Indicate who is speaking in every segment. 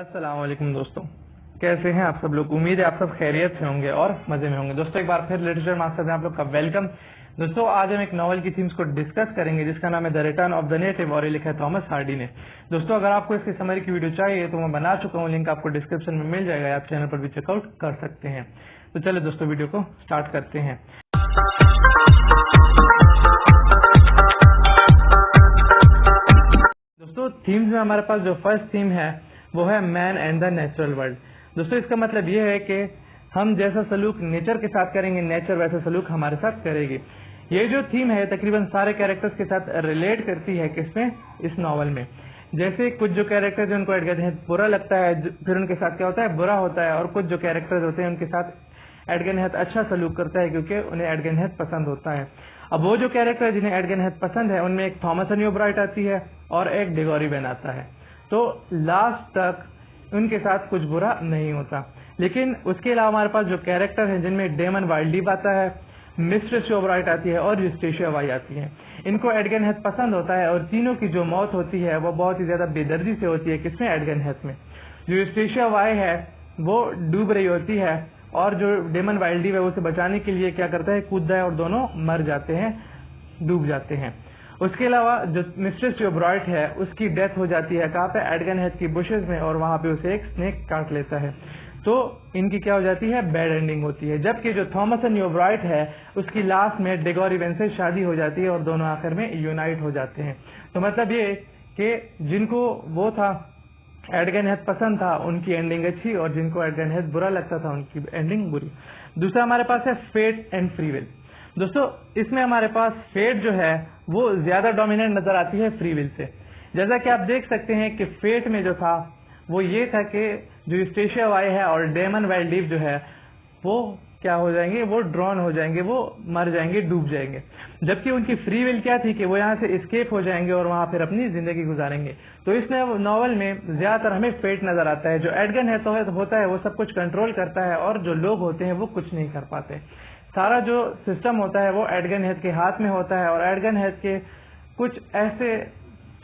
Speaker 1: अस्सलाम वालेकुम दोस्तों, कैसे हैं आप सब लोग। उम्मीद है आप सब खैरियत से होंगे और मजे में होंगे। दोस्तों एक बार फिर लिटरेचर मास्टर में आप लोग का वेलकम। दोस्तों आज हम एक नॉवल की थीम्स को डिस्कस करेंगे जिसका नाम है the return of the native और ये लिखा है थॉमस हार्डी ने। दोस्तों अगर आपको इसकी समरी की वीडियो चाहिए तो मैं बना चुका हूँ, लिंक आपको डिस्क्रिप्शन में मिल जाएगा, आप चैनल पर भी चेकआउट कर सकते हैं। तो चलिए दोस्तों वीडियो को स्टार्ट करते हैं। दोस्तों थीम्स में हमारे पास जो फर्स्ट थीम है वो है man and the natural world. दोस्तों इसका मतलब ये है कि हम जैसा सलूक नेचर के साथ करेंगे, नेचर वैसा सलूक हमारे साथ करेगी। ये जो थीम है तकरीबन सारे कैरेक्टर्स के साथ रिलेट करती है किसमें, इस नॉवल में। जैसे कुछ जो कैरेक्टर्स उनको एडगन बुरा लगता है, फिर उनके साथ क्या होता है, बुरा होता है, और कुछ जो कैरेक्टर्स होते हैं उनके साथ एडगन हेथ अच्छा सलूक करता है क्योंकि उन्हें एडगन हेथ पसंद होता है। अब वो जो कैरेक्टर जिन्हें एडगन हेथ पसंद है उनमें एक थॉमस न्यूब्राइट आती है और एक डिगोरी वेन आता है। तो लास्ट तक उनके साथ कुछ बुरा नहीं होता। लेकिन उसके अलावा हमारे पास जो कैरेक्टर हैं जिनमें डेमन वाइल्डलीफ आता है, मिस्ट्रेस न्यूब्राइट आती है और यूस्टेशिया वाई आती है। इनको एडगन हेथ पसंद होता है और तीनों की जो मौत होती है वो बहुत ही ज्यादा बेदर्दी से होती है। किसमें, एडगन हेथ में। जो यूस्टेशिया वाई है वो डूब रही होती है और जो डेमन वाइल्डलीफ है उसे बचाने के लिए क्या करता है, कूदता है और दोनों मर जाते हैं, डूब जाते हैं। उसके अलावा जो मिस्ट्रेस न्यूब्राइट है उसकी डेथ हो जाती है कहाँ पे, एडगन हेथ की बुशेस में, और वहां पे उसे एक स्नेक काट लेता है। तो इनकी क्या हो जाती है, बैड एंडिंग होती है। जबकि जो थॉमस न्यूब्राइट है उसकी लास्ट में डिगोरी वेन से शादी हो जाती है और दोनों आखिर में यूनाइट हो जाते हैं। तो मतलब ये कि जिनको वो था एडगन हेथ पसंद था उनकी एंडिंग अच्छी, और जिनको एडगन हेथ बुरा लगता था उनकी एंडिंग बुरी। दूसरा हमारे पास है फेट एंड फ्री विल। दोस्तों इसमें हमारे पास फेट जो है वो ज्यादा डोमिनेंट नजर आती है फ्री विल से। जैसा कि आप देख सकते हैं कि फेट में जो था वो ये था कि जो यूस्टेशिया वाई है और डेमन वाइल्डलीफ जो है वो क्या हो जाएंगे, वो ड्रॉन हो जाएंगे, वो मर जाएंगे, डूब जाएंगे। जबकि उनकी फ्री विल क्या थी कि वो यहाँ से एस्केप हो जाएंगे और वहां फिर अपनी जिंदगी गुजारेंगे। तो इस नॉवल में ज्यादातर हमें फेट नजर आता है। जो एडगन है तो होता है वो सब कुछ कंट्रोल करता है और जो लोग होते हैं वो कुछ नहीं कर पाते। सारा जो सिस्टम होता है वो एडगन हेथ के हाथ में होता है, और एडगन हेथ के कुछ ऐसे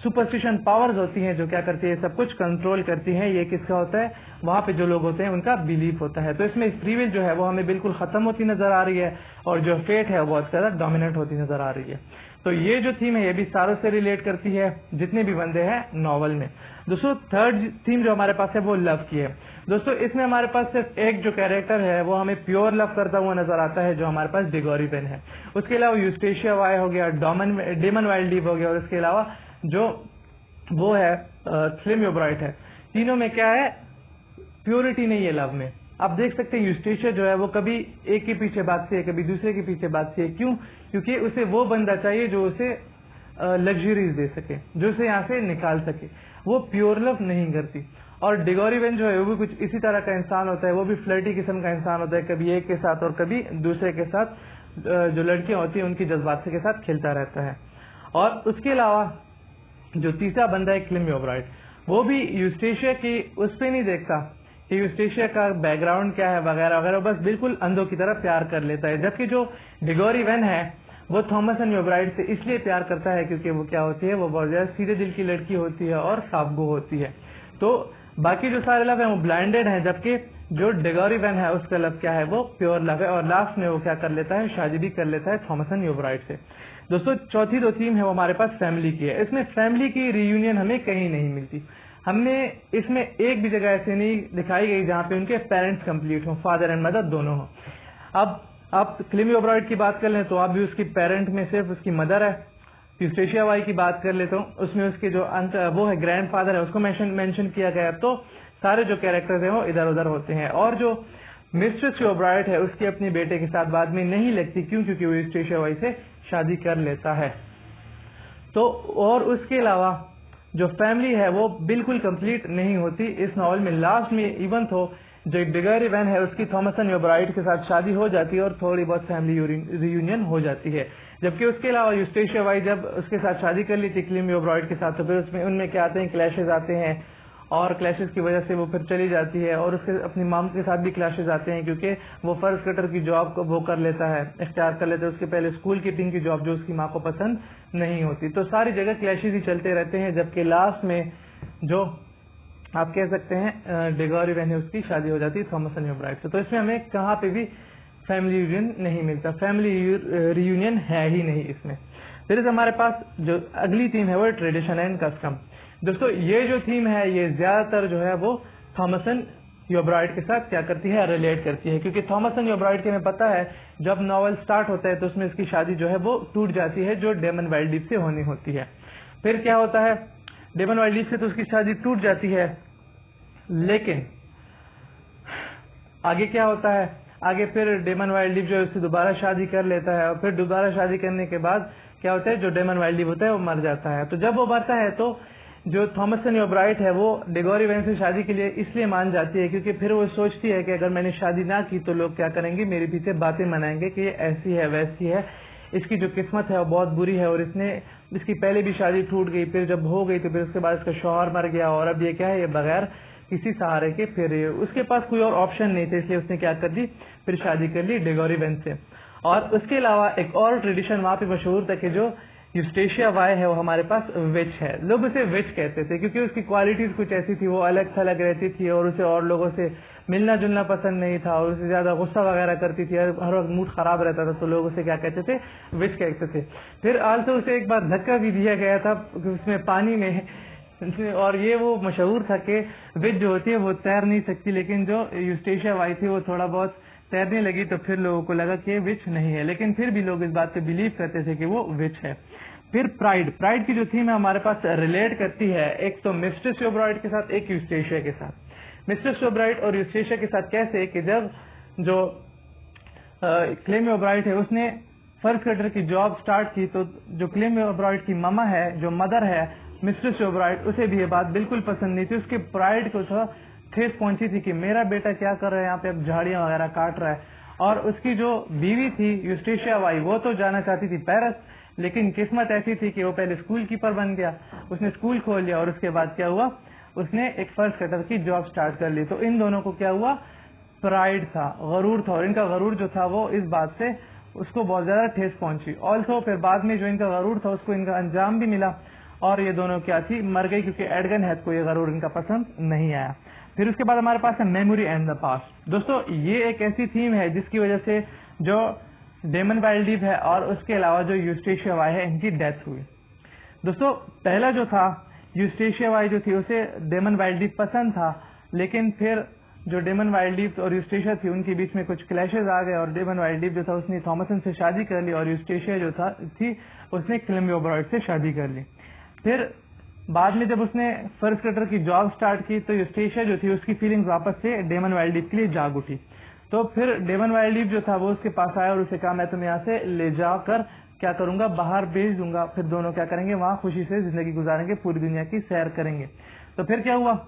Speaker 1: सुपरस्टिशन पावर्स होती हैं जो क्या करती है, सब कुछ कंट्रोल करती हैं। ये किसका होता है, वहां पे जो लोग होते हैं उनका बिलीफ होता है। तो इसमें फ्री विल जो है वो हमें बिल्कुल खत्म होती नजर आ रही है और जो फेट है वो बहुत ज्यादा डोमिनेंट होती नजर आ रही है। तो ये जो थीम है ये भी सारों से रिलेट करती है जितने भी बंदे हैं नॉवल में। दोस्तों थर्ड थीम जो हमारे पास है वो लव की है। दोस्तों इसमें हमारे पास सिर्फ एक जो कैरेक्टर है वो हमें प्योर लव करता हुआ नजर आता है, जो हमारे पास डिगोरी वेन है। उसके अलावा यूस्टेशिया वाई हो गया, डेमन वाइल्डलीफ हो गया, और इसके अलावा जो वो है स्लिम न्यूब्राइट है। तीनों में क्या है, प्योरिटी नहीं है लव में। आप देख सकते हैं यूस्टेशिया जो है वो कभी एक के पीछे भागती है, कभी दूसरे के पीछे भागती है। क्यों? क्योंकि उसे वो बंदा चाहिए जो उसे लग्जरीज दे सके, जो उसे यहाँ से निकाल सके। वो प्योर लव नहीं करती। और डिगोरी वेन जो है वो भी कुछ इसी तरह का इंसान होता है, वो भी फ्लर्टी किस्म का इंसान होता है, कभी एक के साथ और कभी दूसरे के साथ, जो लड़कियां होती हैं उनकी जज्बात के साथ खेलता रहता है। और उसके अलावा जो तीसरा बंदा है स्लिम न्यूब्राइट, वो भी यूस्टेशिया की उस पे नहीं देखता कि यूस्टेशिया का बैकग्राउंड क्या है वगैरह वगैरह, बस बिल्कुल अंधों की तरह प्यार कर लेता है। जबकि जो डिगोरी वेन है वो थॉमस न्यूब्राइट से इसलिए प्यार करता है क्योंकि वो क्या होती है, वो बहुत ज्यादा सीधे दिल की लड़की होती है और साबगो होती है। तो बाकी जो सारे लव है वो ब्लाइंडेड है, जबकि जो डिगोरी वेन है उसका लव क्या है, वो प्योर लव है। और लास्ट में वो क्या कर लेता है, शादी भी कर लेता है थॉमस न्यूब्राइट से। दोस्तों चौथी जो थीम है वो हमारे पास फैमिली की है। इसमें फैमिली की रियूनियन हमें कहीं नहीं मिलती। हमने इसमें एक भी जगह ऐसे नहीं दिखाई गई जहां पे उनके पेरेंट्स कंप्लीट हो, फादर एंड मदर दोनों हो। अब आप स्लिम न्यूब्राइट की बात कर लें तो आप भी उसकी पेरेंट में सिर्फ उसकी मदर है। यूस्टेशिया वाई की बात कर ले तो उसमें उसके जो वो है ग्रैंड फादर है उसको मेंशन किया गया। तो सारे जो कैरेक्टर्स हैं वो इधर उधर होते हैं। और जो मिस्ट्रेस न्यूब्राइट है उसकी अपने बेटे के साथ बाद में नहीं लगती। क्यों? क्योंकि वो यूस्टेशिया वाई से शादी कर लेता है। तो और उसके अलावा जो फैमिली है वो बिल्कुल कंप्लीट नहीं होती इस नॉवल में। लास्ट में इवन तो जो डिगोरी वेन है उसकी थॉमस न्यूब्राइट के साथ शादी हो जाती है और थोड़ी बहुत फैमिली रियूनियन हो जाती है। जबकि उसके अलावा यूस्टेशिया वाई जब उसके साथ शादी कर ली थी स्लिम न्यूब्राइट के साथ, तो फिर उसमें उनमें क्या आते हैं, क्लैशेज आते हैं, और क्लैशेस की वजह से वो फिर चली जाती है। और उसके अपनी माम के साथ भी क्लैशेज आते हैं क्योंकि वो फर्ज कटर की जॉब को वो कर लेता है, इख्तियार कर लेता है। उसके पहले स्कूल कीपिंग की जॉब जो उसकी माँ को पसंद नहीं होती। तो सारी जगह क्लैशेज ही चलते रहते हैं। जबकि लास्ट में जो आप कह सकते हैं डिगोरी वेन्यूज की शादी हो जाती है थॉमसन योब्राइट से। तो इसमें हमें कहाँ पे भी फैमिली यूनियन नहीं मिलता, फैमिली रियूनियन है ही नहीं इसमें। फिर हमारे पास जो अगली थीम है वो ट्रेडिशन एंड कस्टम। दोस्तों ये जो थीम है ये ज्यादातर जो है वो थॉमसन योब्राइट के साथ क्या करती है, रिलेट करती है, क्योंकि थॉमसन योब्राइट के हमें पता है जब नॉवल स्टार्ट होता है तो उसमें इसकी शादी जो है वो टूट जाती है जो डेमन वाइल्डीव से होनी होती है। फिर क्या होता है, डेमन वाइल्डीव से तो उसकी शादी टूट जाती है, लेकिन आगे क्या होता है, आगे फिर डेमन वाइल्डीव जो है उससे दोबारा शादी कर लेता है और फिर दोबारा शादी करने के बाद क्या होता है, जो डेमन वाइल्डीव होता है वो मर जाता है। तो जब वो मरता है तो जो थॉमसन योब्राइट है वो डिगोरी वेन से शादी के लिए इसलिए मान जाती है क्योंकि फिर वो सोचती है कि अगर मैंने शादी ना की तो लोग क्या करेंगे, मेरे पीछे बातें मनाएंगे कि ये ऐसी है वैसी है, इसकी जो किस्मत है वो बहुत बुरी है और इसकी पहले भी शादी टूट गई, फिर जब हो गई तो फिर उसके बाद इसका शौहर मर गया और अब ये क्या है, ये बगैर किसी सहारे के फिर उसके पास कोई और ऑप्शन नहीं थे, इसलिए उसने क्या कर दी, फिर शादी कर ली डिगोरी वेन से। और उसके अलावा एक और ट्रेडिशन वहां पे मशहूर था कि जो यूस्टेशिया वाई है वो हमारे पास विच है। लोग उसे विच कहते थे क्योंकि उसकी क्वालिटीज कुछ ऐसी थी, वो अलग थलग रहती थी और उसे और लोगों से मिलना जुलना पसंद नहीं था और उसे ज्यादा गुस्सा वगैरह करती थी, हर वक्त मूड खराब रहता था, तो लोग उसे क्या कहते थे, विच कहते थे। फिर आलसो उसे एक बार धक्का भी दिया गया था उसमें पानी में, और ये वो मशहूर था कि विच जो होती है वो तैर नहीं सकती, लेकिन जो यूस्टेशिया वाई थी वो थोड़ा बहुत तैरने लगी तो फिर लोगों को लगा कि विच नहीं है, लेकिन फिर भी लोग इस बात पे बिलीव करते थे कि वो विच है। फिर प्राइड की जो थीम है हमारे पास रिलेट करती है एक तो मिस्ट्रेस योब्राइट के साथ, एक यूस्टेशिया के साथ। मिस्ट्रेस योब्राइट और यूस्टेशिया के साथ कैसे कि जब जो क्लेम योब्राइट है उसने फर्ज कटर की जॉब स्टार्ट की तो जो क्लेम योब्राइट की ममा है, जो मदर है मिस्ट्रेस योब्राइट, उसे भी ये बात बिल्कुल पसंद नहीं थी। उसके प्राइड को थोड़ा ठेस पहुंची थी कि मेरा बेटा क्या कर रहा है यहाँ पे, अब झाड़ियां वगैरह काट रहा है। और उसकी जो बीवी थी यूस्टेशिया वाई वो तो जाना चाहती थी पेरिस, लेकिन किस्मत ऐसी थी कि वो पहले स्कूल कीपर बन गया, उसने स्कूल खोल लिया और उसके बाद क्या हुआ, उसने एक फर्ज कटर की जॉब स्टार्ट कर ली। तो इन दोनों को क्या हुआ, प्राइड था, गरूर था, और इनका गरूर जो था वो इस बात से उसको बहुत ज्यादा ठेस पहुंची। ऑल्सो फिर बाद में जो इनका गरूर था उसको इनका अंजाम भी मिला और ये दोनों क्या थी, मर गई, क्योंकि एडगन हैथ को ये गरूर इनका पसंद नहीं आया। फिर उसके बाद हमारे पास है मेमोरी एंड द पास्ट। दोस्तों ये एक ऐसी थीम है जिसकी वजह से जो डेमन वाइल्डीव है और उसके अलावा जो यूस्टेशिया वाई है इनकी डेथ हुई। दोस्तों पहला जो था यूस्टेशिया वाई जो थी उसे डेमन वाइल्डीव पसंद था, लेकिन फिर जो डेमन वाइल्डीव और यूस्टेशिया थी उनके बीच में कुछ क्लैशेस आ गए और डेमन वाइल्डीव जो था उसने थॉमसन से शादी कर ली और यूस्टेशिया जो थी उसने क्लेम योब्राइट से शादी कर ली। फिर बाद में जब उसने फर्ज कटर की जॉब स्टार्ट की तो यूस्टेशिया जो थी उसकी फीलिंग्स वापस से डेमन वाइल्डीव के लिए जाग उठी। तो फिर डेमन वाइल्डीव जो था वो उसके पास आया और उसे कहा मैं तुम्हें यहाँ से ले जाकर क्या करूंगा, बाहर भेज दूंगा, फिर दोनों क्या करेंगे, वहां खुशी से जिंदगी गुजारेंगे, पूरी दुनिया की सैर करेंगे। तो फिर क्या हुआ,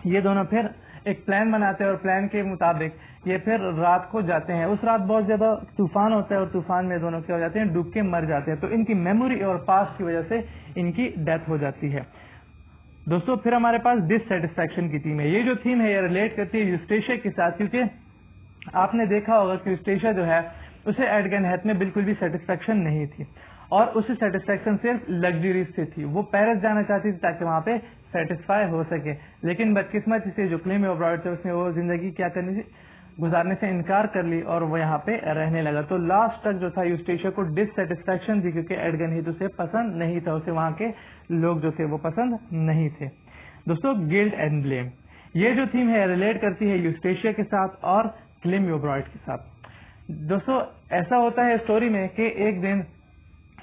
Speaker 1: ये दोनों फिर एक प्लान बनाते हैं और प्लान के मुताबिक ये फिर रात को जाते हैं। उस रात बहुत ज्यादा तूफान होता है और तूफान में दोनों क्या हो जाते हैं, डूब के मर जाते हैं। तो इनकी मेमोरी और पास्ट की वजह से इनकी डेथ हो जाती है। दोस्तों फिर हमारे पास डिससेटिस्फैक्शन की थीम है। ये जो थीम है ये रिलेट करती है यूस्टेशिया के साथ, क्योंकि आपने देखा होगा कि यूस्टेशिया जो है उसे एडगन हैथ में बिल्कुल भी सेटिस्फैक्शन नहीं थी और उसे सेटिस्फैक्शन सिर्फ लग्जरीज से थी। वो पेरिस जाना चाहती थी ताकि वहां पे सेटिस्फाई हो सके, लेकिन बदकिस्मती से जो क्लेम योब्राइट उसने वो जिंदगी क्या करनी थी, गुजारने से इनकार कर ली और वो यहाँ पे रहने लगा। तो लास्ट तक जो था यूस्टेशिया को डिससेटिस्फैक्शन थी क्योंकि एडगन हैथ उसे पसंद नहीं था, उसे वहां के लोग जो थे वो पसंद नहीं थे। दोस्तों गिल्ट एंड ब्लेम, ये जो थीम है रिलेट करती है यूस्टेशिया के साथ और क्लेम योब्राइट के साथ। दोस्तों ऐसा होता है स्टोरी में कि एक दिन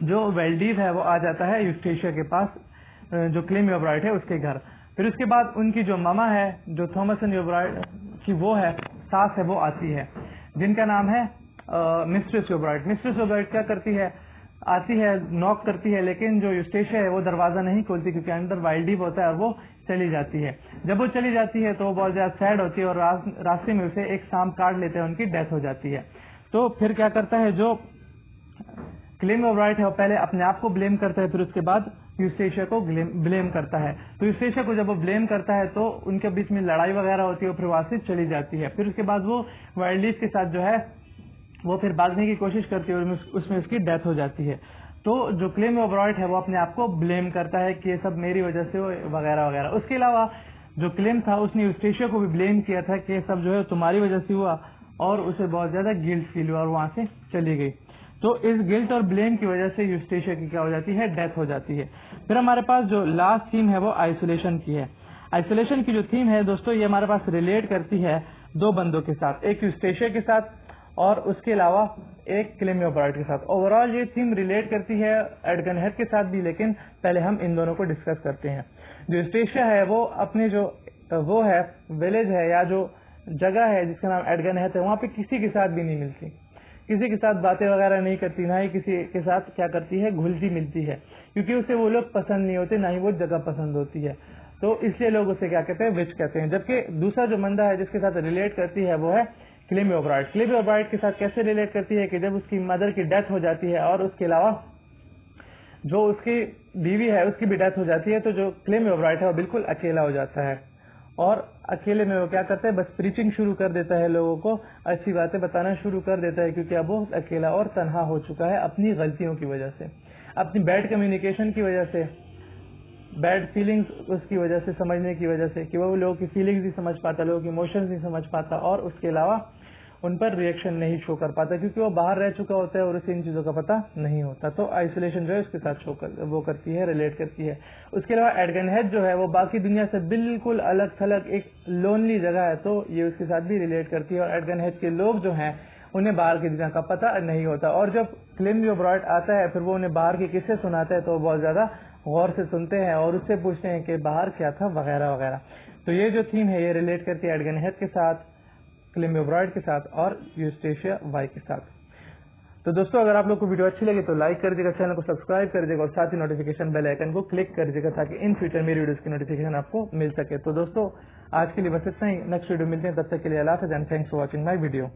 Speaker 1: जो वेल्डीव है वो आ जाता है यूस्टेशिया के पास, जो क्लेम योब्राइट है उसके घर। फिर उसके बाद उनकी जो मामा है, जो थॉमसन योब्राइट की वो है सास है, वो आती है जिनका नाम है मिस्ट्रेस योब्राइट। मिस्ट्रेस योब्राइट क्या करती है, आती है, नॉक करती है, लेकिन जो यूस्टेशिया है वो दरवाजा नहीं खोलती क्योंकि अंदर वाइल्डीव होता है और वो चली जाती है। जब वो चली जाती है तो वो बहुत ज्यादा सैड होती है और रास्ते में उसे एक सांप काट लेते हैं, उनकी डेथ हो जाती है। तो फिर क्या करता है, जो क्लेम योब्राइट है वो पहले अपने आप को ब्लेम करता है, फिर उसके बाद यूस्टेशिया को ब्लेम करता है। तो यूस्टेशिया को जब वो ब्लेम करता है तो उनके बीच में लड़ाई वगैरह होती है और फिर वहां से चली जाती है। फिर उसके बाद वो वाइल्डीव के साथ जो है वो फिर भागने की कोशिश करती है और उसमें उसकी डेथ हो जाती है। तो जो क्लेम योब्राइट है वो अपने आप को ब्लेम करता है कि ये सब मेरी वजह से वगैरह वगैरह। उसके अलावा जो क्लेम था उसने यूस्टेशिया को भी ब्लेम किया था कि सब जो है तुम्हारी वजह से हुआ, और उसे बहुत ज्यादा गिल्ट फील हुआ और वहां से चली गई। तो इस गिल्ट और ब्लेम की वजह से यूस्टेशिया की क्या हो जाती है, डेथ हो जाती है। फिर हमारे पास जो लास्ट थीम है वो आइसोलेशन की है। आइसोलेशन की जो थीम है दोस्तों, ये हमारे पास रिलेट करती है दो बंदों के साथ, एक यूस्टेशिया के साथ और उसके अलावा एक क्लेमी ओबराइट के साथ। ओवरऑल ये थीम रिलेट करती है एडगन हेथ के साथ भी, लेकिन पहले हम इन दोनों को डिस्कस करते हैं। जो यूस्टेशिया है वो अपने जो वो है विलेज है या जो जगह है जिसका नाम एडगन हेथ है, वहां पे किसी के साथ भी नहीं मिलती, किसी के साथ बातें वगैरह नहीं करती, ना ही किसी के साथ क्या करती है, घुलती मिलती है, क्योंकि उसे वो लोग पसंद नहीं होते, ना ही वो जगह पसंद होती है। तो इसलिए लोग उसे क्या कहते हैं, विच कहते हैं। जबकि दूसरा जो बंदा है जिसके साथ रिलेट करती है वो है क्लेमी ओबराइट। क्लेमी ओबराइट के साथ कैसे रिलेट करती है कि जब उसकी मदर की डेथ हो जाती है और उसके अलावा जो उसकी बीवी है उसकी भी डेथ हो जाती है, तो जो क्लेमी ओबराइट है वो बिल्कुल अकेला हो जाता है और अकेले में वो क्या करता है, बस प्रीचिंग शुरू कर देता है, लोगों को अच्छी बातें बताना शुरू कर देता है, क्योंकि अब वो अकेला और तन्हा हो चुका है अपनी गलतियों की वजह से, अपनी बैड कम्युनिकेशन की वजह से, बैड फीलिंग्स उसकी वजह से, समझने की वजह से कि वो लोगों की फीलिंग्स नहीं समझ पाता, लोगों की इमोशंस नहीं समझ पाता, और उसके अलावा उन पर रिएक्शन नहीं शो कर पाता, क्योंकि वो बाहर रह चुका होता है और उसे इन चीजों का पता नहीं होता। तो आइसोलेशन जो है उसके साथ वो करती है, रिलेट करती है। उसके अलावा एडगन हेथ जो है वो बाकी दुनिया से बिल्कुल अलग थलग एक लोनली जगह है, तो ये उसके साथ भी रिलेट करती है। और एडगन हेथ के लोग जो हैं उन्हें बाहर की दुनिया का पता नहीं होता, और जब क्लेमी ओबराइट आता है फिर वो उन्हें बाहर के किस्से सुनाता है तो वो बहुत ज्यादा गौर से सुनते हैं और उससे पूछते हैं कि बाहर क्या था वगैरह वगैरह। तो ये जो थीम है ये रिलेट करती है एडगन हेथ के साथ, क्लेमी ओबराइट के साथ और यूस्टेशिया वाई के साथ। तो दोस्तों अगर आप लोग को वीडियो अच्छी लगी तो लाइक कर दीजिएगा, चैनल को सब्सक्राइब कर दीजिएगा और साथ ही नोटिफिकेशन बेल आइकन को क्लिक कर दीजिएगा ताकि इन फ्यूचर मेरी वीडियोस की नोटिफिकेशन आपको मिल सके। तो दोस्तों आज के लिए बस इतना ही, नेक्स्ट वीडियो मिलते हैं, तब तक के लिए अल्लाह हाफ़िज़ and thanks for watching my video.